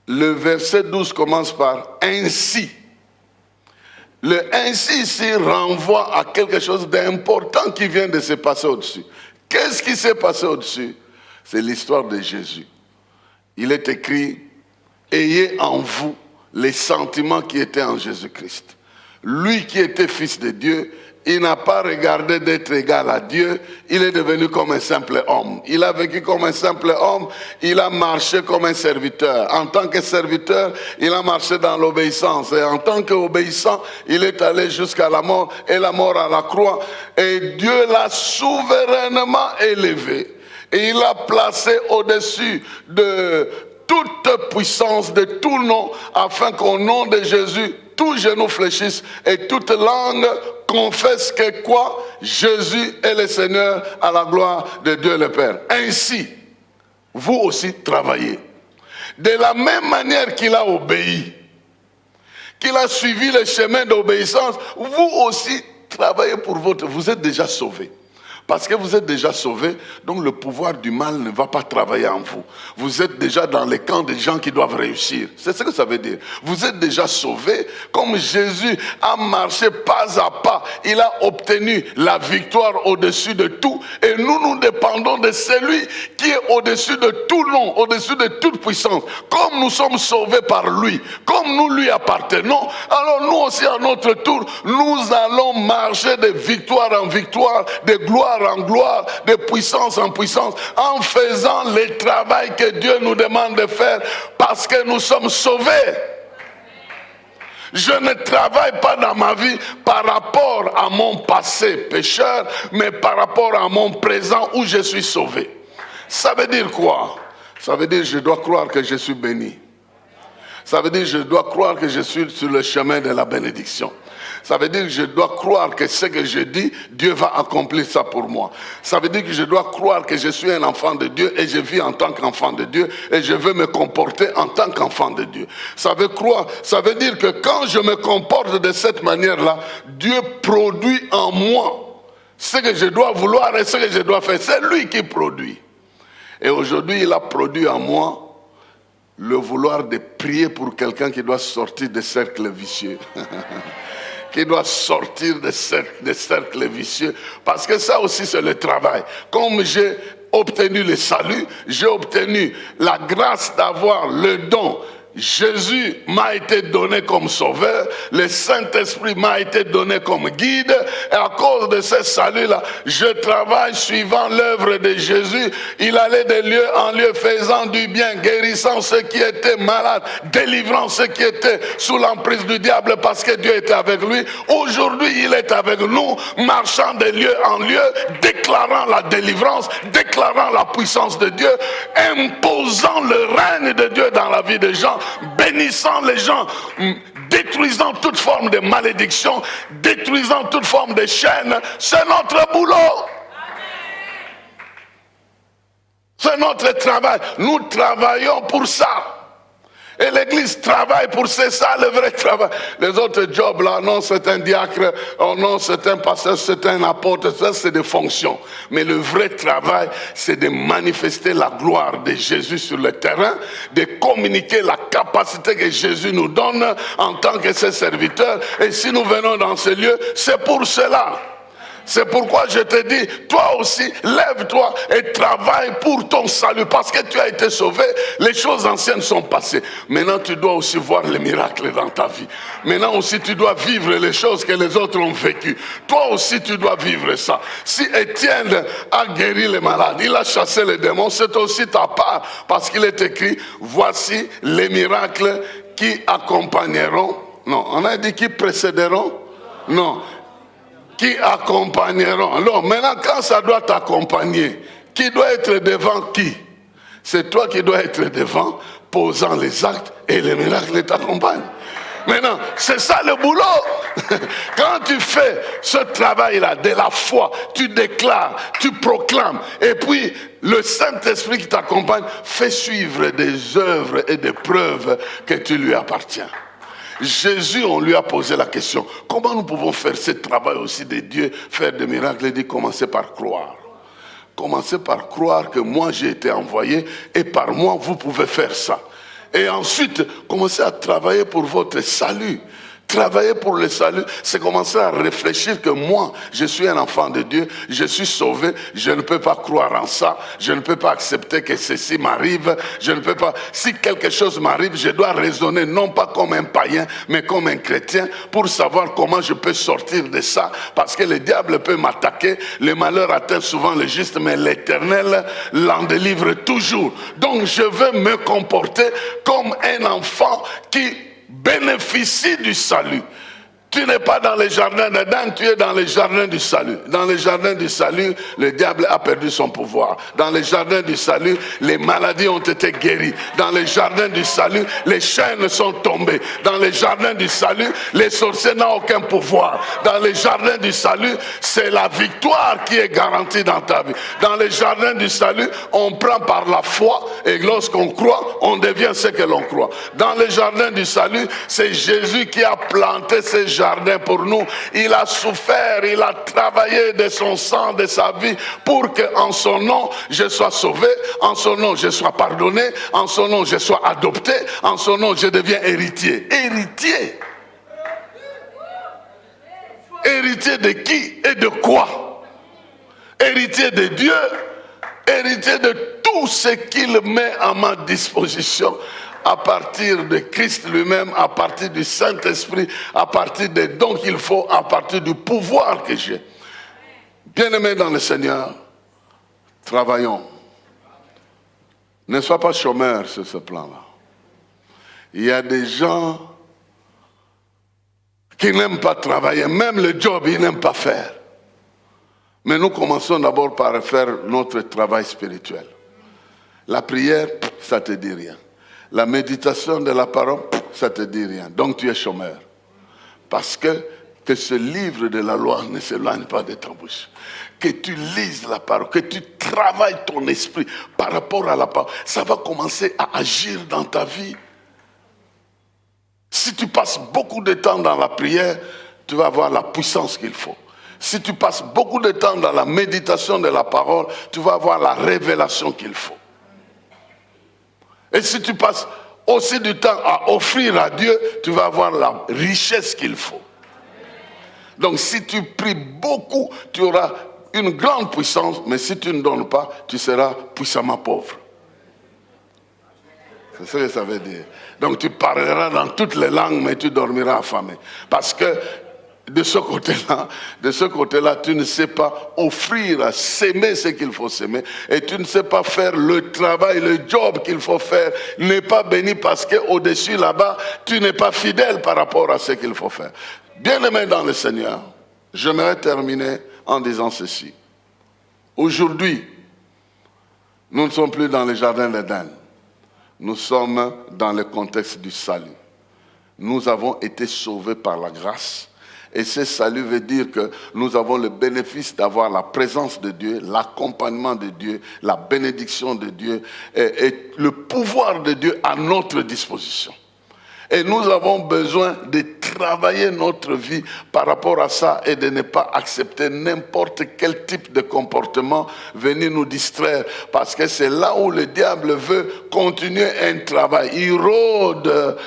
Le verset 12 commence par « ainsi ». Le « ainsi » ici renvoie à quelque chose d'important qui vient de se passer au-dessus. Qu'est-ce qui s'est passé au-dessus? C'est l'histoire de Jésus. Il est écrit « ayez en vous les sentiments qui étaient en Jésus-Christ ». Lui qui était fils de Dieu, il n'a pas regardé d'être égal à Dieu, il est devenu comme un simple homme. Il a vécu comme un simple homme, il a marché comme un serviteur. En tant que serviteur, il a marché dans l'obéissance. Et en tant qu'obéissant, il est allé jusqu'à la mort, et la mort à la croix. Et Dieu l'a souverainement élevé. Et il l'a placé au-dessus de toute puissance, de tout nom, afin qu'au nom de Jésus, tout genou fléchisse et toute langue confesse que quoi? Jésus est le Seigneur, à la gloire de Dieu le Père. Ainsi, vous aussi travaillez. De la même manière qu'il a obéi, qu'il a suivi le chemin d'obéissance, vous aussi travaillez pour votre... Vous êtes déjà sauvés. Parce que vous êtes déjà sauvés, donc le pouvoir du mal ne va pas travailler en vous. Vous êtes déjà dans les camps des gens qui doivent réussir. C'est ce que ça veut dire. Vous êtes déjà sauvés, comme Jésus a marché pas à pas. Il a obtenu la victoire au-dessus de tout. Et nous dépendons de celui qui est au-dessus de tout nom, au-dessus de toute puissance. Comme nous sommes sauvés par lui, comme nous lui appartenons, alors nous aussi à notre tour, nous allons marcher de victoire en victoire, de gloire en gloire, de puissance en puissance, en faisant le travail que Dieu nous demande de faire, parce que nous sommes sauvés. Je ne travaille pas dans ma vie par rapport à mon passé pécheur, mais par rapport à mon présent où je suis sauvé. Ça veut dire quoi? Ça veut dire que je dois croire que je suis béni. Ça veut dire que je dois croire que je suis sur le chemin de la bénédiction. Ça veut dire que je dois croire que ce que je dis, Dieu va accomplir ça pour moi. Ça veut dire que je dois croire que je suis un enfant de Dieu et je vis en tant qu'enfant de Dieu et je veux me comporter en tant qu'enfant de Dieu. Ça veut dire que quand je me comporte de cette manière-là, Dieu produit en moi ce que je dois vouloir et ce que je dois faire. C'est lui qui produit. Et aujourd'hui, il a produit en moi le vouloir de prier pour quelqu'un qui doit sortir des cercles vicieux. Qui doit sortir des cercles vicieux. Parce que ça aussi, c'est le travail. Comme j'ai obtenu le salut, j'ai obtenu la grâce d'avoir le don. Jésus m'a été donné comme sauveur, le Saint-Esprit m'a été donné comme guide, et à cause de ce salut-là, je travaille suivant l'œuvre de Jésus. Il allait de lieu en lieu faisant du bien, guérissant ceux qui étaient malades, délivrant ceux qui étaient sous l'emprise du diable parce que Dieu était avec lui. Aujourd'hui, il est avec nous, marchant de lieu en lieu, déclarant la délivrance, déclarant la puissance de Dieu, imposant le règne de Dieu dans la vie des gens, bénissant les gens, détruisant toute forme de malédiction, détruisant toute forme de chaîne. C'est notre boulot. C'est notre travail. Nous travaillons pour ça. Et l'église travaille pour c'est ça le vrai travail. Les autres jobs là, non c'est un diacre, oh non c'est un pasteur, c'est un apôtre, ça c'est des fonctions. Mais le vrai travail c'est de manifester la gloire de Jésus sur le terrain, de communiquer la capacité que Jésus nous donne en tant que ses serviteurs. Et si nous venons dans ce lieu, c'est pour cela. C'est pourquoi je te dis, toi aussi, lève-toi et travaille pour ton salut. Parce que tu as été sauvé, les choses anciennes sont passées. Maintenant, tu dois aussi voir les miracles dans ta vie. Maintenant aussi, tu dois vivre les choses que les autres ont vécues. Toi aussi, tu dois vivre ça. Si Étienne a guéri les malades, il a chassé les démons, c'est aussi ta part. Parce qu'il est écrit, voici les miracles qui accompagneront. Non, on a dit qui précéderont. Non. Qui accompagneront. Alors maintenant quand ça doit t'accompagner, qui doit être devant qui? C'est toi qui dois être devant, posant les actes et les miracles t'accompagnent. Maintenant, c'est ça le boulot. Quand tu fais ce travail-là de la foi, tu déclares, tu proclames, et puis le Saint-Esprit qui t'accompagne fait suivre des œuvres et des preuves que tu lui appartiens. Jésus, on lui a posé la question, comment nous pouvons faire ce travail aussi de Dieu, faire des miracles? Il dit, commencez par croire. Commencez par croire que moi j'ai été envoyé et par moi vous pouvez faire ça. Et ensuite, commencez à travailler pour votre salut. Travailler pour le salut, c'est commencer à réfléchir que moi, je suis un enfant de Dieu, je suis sauvé, je ne peux pas croire en ça, je ne peux pas accepter que ceci m'arrive, je ne peux pas, si quelque chose m'arrive, je dois raisonner non pas comme un païen, mais comme un chrétien, pour savoir comment je peux sortir de ça, parce que le diable peut m'attaquer, le malheur atteint souvent le juste, mais l'Éternel l'en délivre toujours. Donc je veux me comporter comme un enfant qui bénéficie du salut. Tu n'es pas dans les jardins d'Éden, tu es dans les jardins du salut. Dans les jardins du salut, le diable a perdu son pouvoir. Dans les jardins du salut, les maladies ont été guéries. Dans les jardins du salut, les chaînes sont tombées. Dans les jardins du salut, les sorciers n'ont aucun pouvoir. Dans les jardins du salut, c'est la victoire qui est garantie dans ta vie. Dans les jardins du salut, on prend par la foi et lorsqu'on croit, on devient ce que l'on croit. Dans les jardins du salut, c'est Jésus qui a planté ces jardins jardin pour nous. Il a souffert, il a travaillé de son sang, de sa vie, pour qu'en son nom, je sois sauvé, en son nom, je sois pardonné, en son nom, je sois adopté, en son nom, je deviens héritier. Héritier. Héritier de qui et de quoi? Héritier de Dieu, héritier de tout ce qu'il met à ma disposition, à partir de Christ lui-même, à partir du Saint-Esprit, à partir des dons qu'il faut, à partir du pouvoir que j'ai. Bien-aimés dans le Seigneur, travaillons. Ne sois pas chômeur sur ce plan-là. Il y a des gens qui n'aiment pas travailler, même le job, ils n'aiment pas faire. Mais nous commençons d'abord par faire notre travail spirituel. La prière, ça ne te dit rien. La méditation de la parole, ça ne te dit rien. Donc tu es chômeur. Parce que ce livre de la loi ne s'éloigne pas de ta bouche. Que tu lises la parole, que tu travailles ton esprit par rapport à la parole. Ça va commencer à agir dans ta vie. Si tu passes beaucoup de temps dans la prière, tu vas avoir la puissance qu'il faut. Si tu passes beaucoup de temps dans la méditation de la parole, tu vas avoir la révélation qu'il faut. Et si tu passes aussi du temps à offrir à Dieu, tu vas avoir la richesse qu'il faut. Donc si tu pries beaucoup, tu auras une grande puissance, mais si tu ne donnes pas, tu seras puissamment pauvre. C'est ce que ça veut dire. Donc tu parleras dans toutes les langues, mais tu dormiras affamé. Parce que de ce côté-là, tu ne sais pas offrir, s'aimer ce qu'il faut s'aimer, et tu ne sais pas faire le travail, le job qu'il faut faire. N'est pas béni parce qu'au-dessus là-bas, tu n'es pas fidèle par rapport à ce qu'il faut faire. Bien-aimé dans le Seigneur, j'aimerais terminer en disant ceci. Aujourd'hui, nous ne sommes plus dans le jardin d'Éden. Nous sommes dans le contexte du salut. Nous avons été sauvés par la grâce. Et ce salut veut dire que nous avons le bénéfice d'avoir la présence de Dieu, l'accompagnement de Dieu, la bénédiction de Dieu et le pouvoir de Dieu à notre disposition. Et nous avons besoin de travailler notre vie par rapport à ça et de ne pas accepter n'importe quel type de comportement venir nous distraire. Parce que c'est là où le diable veut continuer un travail. Il rôde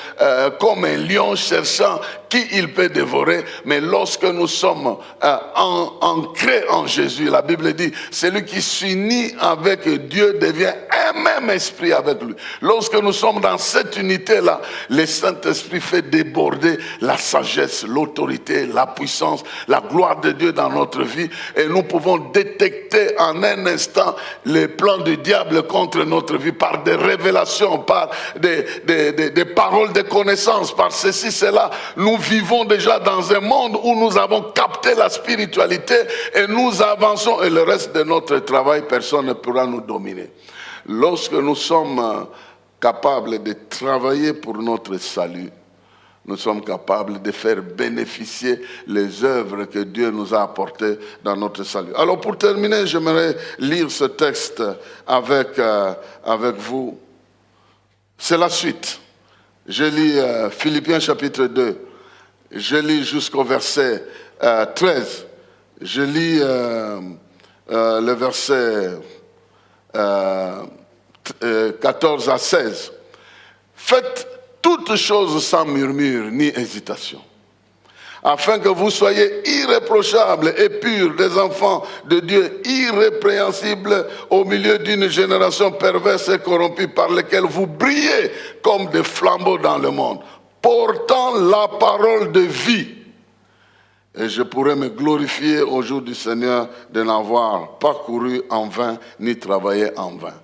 comme un lion cherchant qui il peut dévorer. Mais lorsque nous sommes ancrés en Jésus, la Bible dit, celui qui s'unit avec Dieu devient un même esprit avec lui. Lorsque nous sommes dans cette unité-là, le Saint-Esprit fait déborder la sagesse, l'autorité, la puissance, la gloire de Dieu dans notre vie. Et nous pouvons détecter en un instant les plans du diable contre notre vie par des révélations, par des paroles de connaissance, par ceci, cela. Nous vivons déjà dans un monde où nous avons capté la spiritualité et nous avançons. Et le reste de notre travail, personne ne pourra nous dominer. Lorsque nous sommes capables de travailler pour notre salut, nous sommes capables de faire bénéficier les œuvres que Dieu nous a apportées dans notre salut. Alors pour terminer, j'aimerais lire ce texte avec vous. C'est la suite. Je lis Philippiens chapitre 2. Je lis jusqu'au verset 13. Je lis le verset 14 à 16. Faites toutes choses sans murmure ni hésitation, afin que vous soyez irréprochables et purs, des enfants de Dieu irrépréhensibles au milieu d'une génération perverse et corrompue par laquelle vous brillez comme des flambeaux dans le monde, portant la parole de vie. Et je pourrais me glorifier au jour du Seigneur de n'avoir pas couru en vain ni travaillé en vain.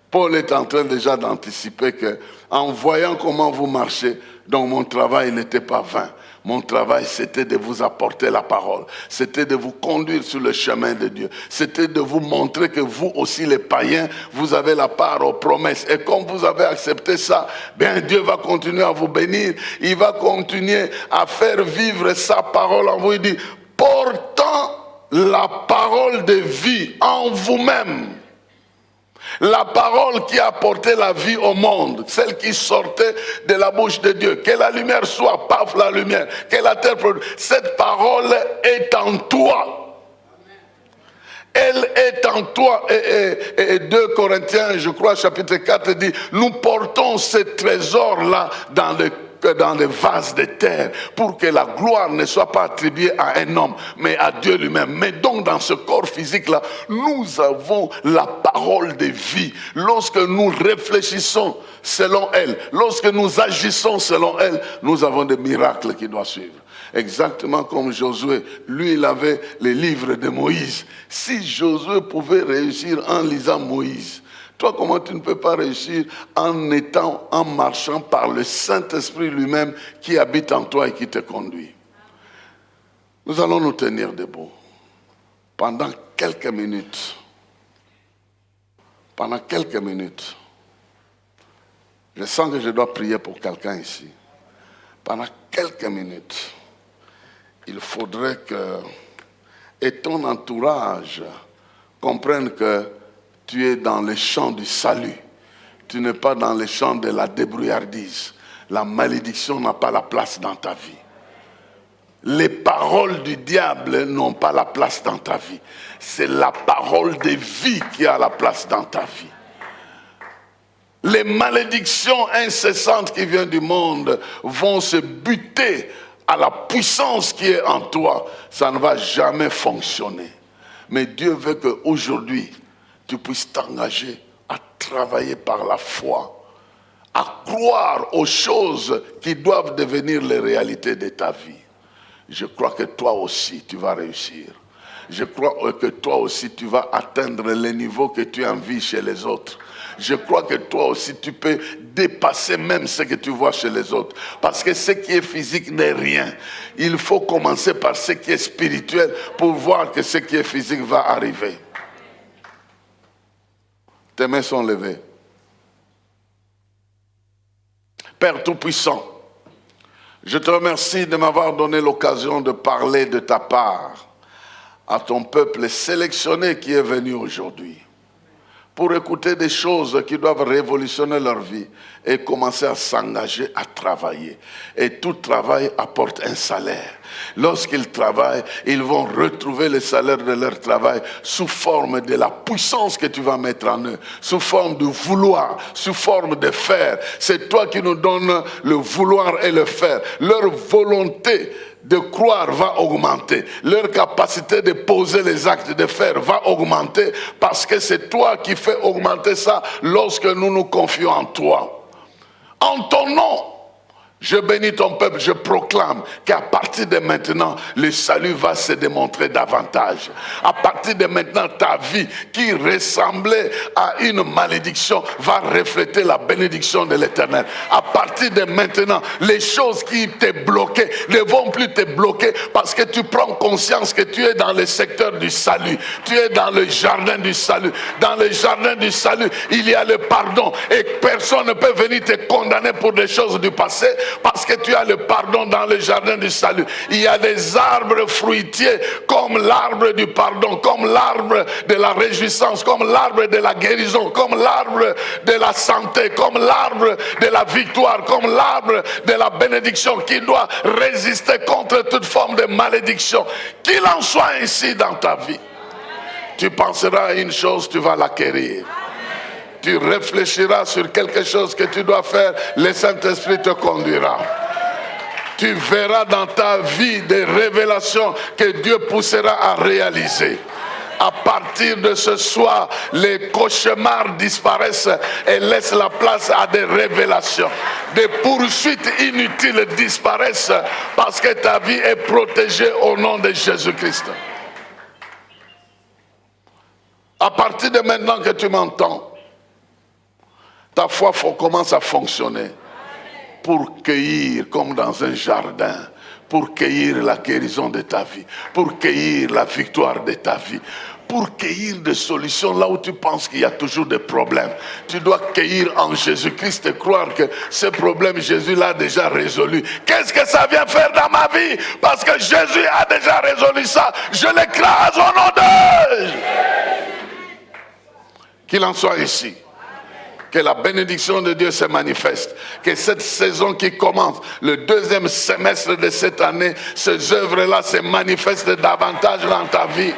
Paul est en train déjà d'anticiper que, en voyant comment vous marchez, donc mon travail n'était pas vain. Mon travail, c'était de vous apporter la parole. C'était de vous conduire sur le chemin de Dieu. C'était de vous montrer que vous aussi, les païens, vous avez la part aux promesses. Et comme vous avez accepté ça, bien Dieu va continuer à vous bénir. Il va continuer à faire vivre sa parole en vous. Il dit, portant la parole de vie en vous-même. La parole qui a apporté la vie au monde, celle qui sortait de la bouche de Dieu. Que la lumière soit, paf, la lumière. Que la terre produise. Cette parole est en toi. Elle est en toi. Et 2 Corinthiens, je crois, chapitre 4 dit, nous portons ce trésor-là dans les vases de terre, pour que la gloire ne soit pas attribuée à un homme, mais à Dieu lui-même. Mais donc dans ce corps physique-là, nous avons la parole de vie. Lorsque nous réfléchissons selon elle, lorsque nous agissons selon elle, nous avons des miracles qui doivent suivre. Exactement comme Josué, lui il avait les livres de Moïse. Si Josué pouvait réussir en lisant Moïse, toi, comment tu ne peux pas réussir en marchant par le Saint-Esprit lui-même qui habite en toi et qui te conduit? Nous allons nous tenir debout pendant quelques minutes. Pendant quelques minutes. Je sens que je dois prier pour quelqu'un ici. Pendant quelques minutes, il faudrait que ton entourage comprenne que tu es dans le champ du salut. Tu n'es pas dans le champ de la débrouillardise. La malédiction n'a pas la place dans ta vie. Les paroles du diable n'ont pas la place dans ta vie. C'est la parole de vie qui a la place dans ta vie. Les malédictions incessantes qui viennent du monde vont se buter à la puissance qui est en toi. Ça ne va jamais fonctionner. Mais Dieu veut qu'aujourd'hui, tu puisses t'engager à travailler par la foi, à croire aux choses qui doivent devenir les réalités de ta vie. Je crois que toi aussi, tu vas réussir. Je crois que toi aussi, tu vas atteindre les niveaux que tu envies chez les autres. Je crois que toi aussi, tu peux dépasser même ce que tu vois chez les autres. Parce que ce qui est physique n'est rien. Il faut commencer par ce qui est spirituel pour voir que ce qui est physique va arriver. Tes mains sont levées. Père Tout-Puissant, je te remercie de m'avoir donné l'occasion de parler de ta part à ton peuple sélectionné qui est venu aujourd'hui pour écouter des choses qui doivent révolutionner leur vie et commencer à s'engager à travailler. Et tout travail apporte un salaire. Lorsqu'ils travaillent, ils vont retrouver le salaire de leur travail sous forme de la puissance que tu vas mettre en eux, sous forme de vouloir, sous forme de faire. C'est toi qui nous donnes le vouloir et le faire. Leur volonté de croire va augmenter. Leur capacité de poser les actes, de faire va augmenter parce que c'est toi qui fais augmenter ça lorsque nous nous confions en toi. En ton nom, je bénis ton peuple, je proclame qu'à partir de maintenant, le salut va se démontrer davantage. À partir de maintenant, ta vie qui ressemblait à une malédiction va refléter la bénédiction de l'Éternel. À partir de maintenant, les choses qui te bloquaient ne vont plus te bloquer parce que tu prends conscience que tu es dans le secteur du salut. Tu es dans le jardin du salut. Dans le jardin du salut, il y a le pardon et personne ne peut venir te condamner pour des choses du passé. Parce que tu as le pardon dans le jardin du salut. Il y a des arbres fruitiers comme l'arbre du pardon, comme l'arbre de la réjouissance, comme l'arbre de la guérison, comme l'arbre de la santé, comme l'arbre de la victoire, comme l'arbre de la bénédiction qui doit résister contre toute forme de malédiction. Qu'il en soit ainsi dans ta vie. Tu penseras à une chose, tu vas l'acquérir. Tu réfléchiras sur quelque chose que tu dois faire, le Saint-Esprit te conduira. Tu verras dans ta vie des révélations que Dieu poussera à réaliser. À partir de ce soir, les cauchemars disparaissent et laissent la place à des révélations. Des poursuites inutiles disparaissent parce que ta vie est protégée au nom de Jésus-Christ. À partir de maintenant que tu m'entends, ta foi commence à fonctionner pour cueillir comme dans un jardin, pour cueillir la guérison de ta vie, pour cueillir la victoire de ta vie, pour cueillir des solutions là où tu penses qu'il y a toujours des problèmes. Tu dois cueillir en Jésus-Christ et croire que ce problème, Jésus l'a déjà résolu. Qu'est-ce que ça vient faire dans ma vie? Parce que Jésus a déjà résolu ça. Je l'écrase au nom de... Qu'il en soit ici. Que la bénédiction de Dieu se manifeste. Que cette saison qui commence, le deuxième semestre de cette année, ces œuvres-là se manifestent davantage dans ta vie.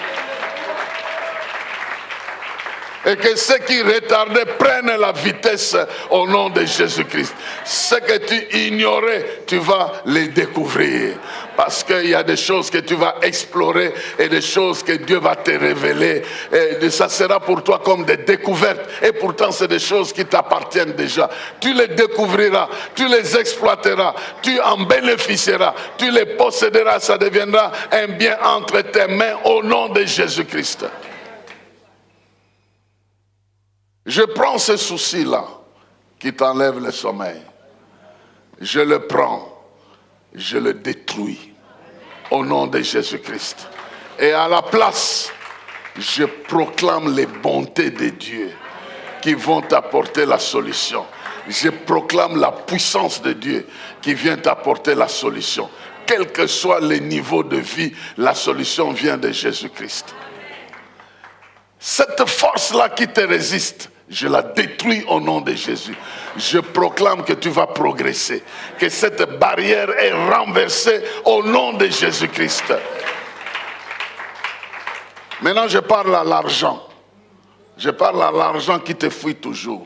Et que ceux qui retardaient prennent la vitesse au nom de Jésus-Christ. Ce que tu ignorais, tu vas les découvrir. Parce qu'il y a des choses que tu vas explorer et des choses que Dieu va te révéler. Et ça sera pour toi comme des découvertes. Et pourtant, c'est des choses qui t'appartiennent déjà. Tu les découvriras, tu les exploiteras, tu en bénéficieras, tu les posséderas. Ça deviendra un bien entre tes mains au nom de Jésus-Christ. Je prends ce souci-là qui t'enlève le sommeil. Je le prends, je le détruis au nom de Jésus-Christ. Et à la place, je proclame les bontés de Dieu qui vont t'apporter la solution. Je proclame la puissance de Dieu qui vient t'apporter la solution. Quel que soit le niveau de vie, la solution vient de Jésus-Christ. Cette force-là qui te résiste, je la détruis au nom de Jésus. Je proclame que tu vas progresser. Que cette barrière est renversée au nom de Jésus-Christ. Maintenant, je parle à l'argent. Je parle à l'argent qui te fuit toujours.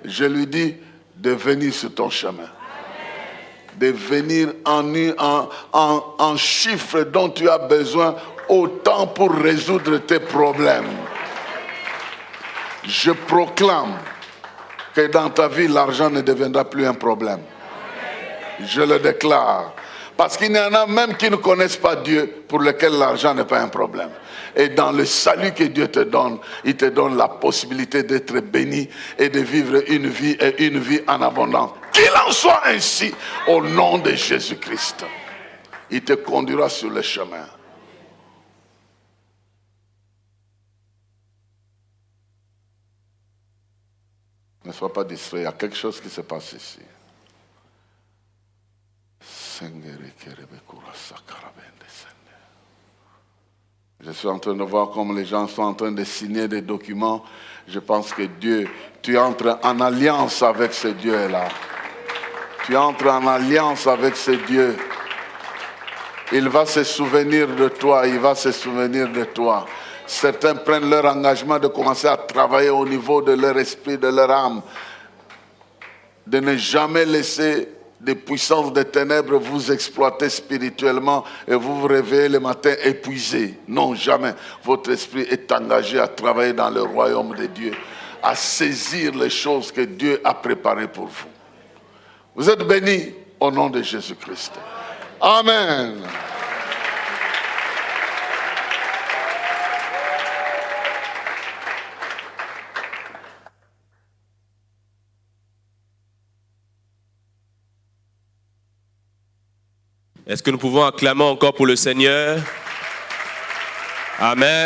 Je lui dis de venir sur ton chemin. De venir en chiffres dont tu as besoin autant pour résoudre tes problèmes. Je proclame que dans ta vie, l'argent ne deviendra plus un problème. Je le déclare. Parce qu'il y en a même qui ne connaissent pas Dieu, pour lesquels l'argent n'est pas un problème. Et dans le salut que Dieu te donne, il te donne la possibilité d'être béni et de vivre une vie en abondance. Qu'il en soit ainsi, au nom de Jésus-Christ. Il te conduira sur le chemin. Ne sois pas distrait, il y a quelque chose qui se passe ici. Je suis en train de voir comme les gens sont en train de signer des documents. Je pense que Dieu, tu entres en alliance avec ce Dieu-là. Tu entres en alliance avec ce Dieu. Il va se souvenir de toi, il va se souvenir de toi. Certains prennent leur engagement de commencer à travailler au niveau de leur esprit, de leur âme. De ne jamais laisser des puissances des ténèbres vous exploiter spirituellement et vous vous réveillez le matin épuisé. Non, jamais. Votre esprit est engagé à travailler dans le royaume de Dieu, à saisir les choses que Dieu a préparées pour vous. Vous êtes bénis au nom de Jésus-Christ. Amen. Est-ce que nous pouvons acclamer encore pour le Seigneur? Amen.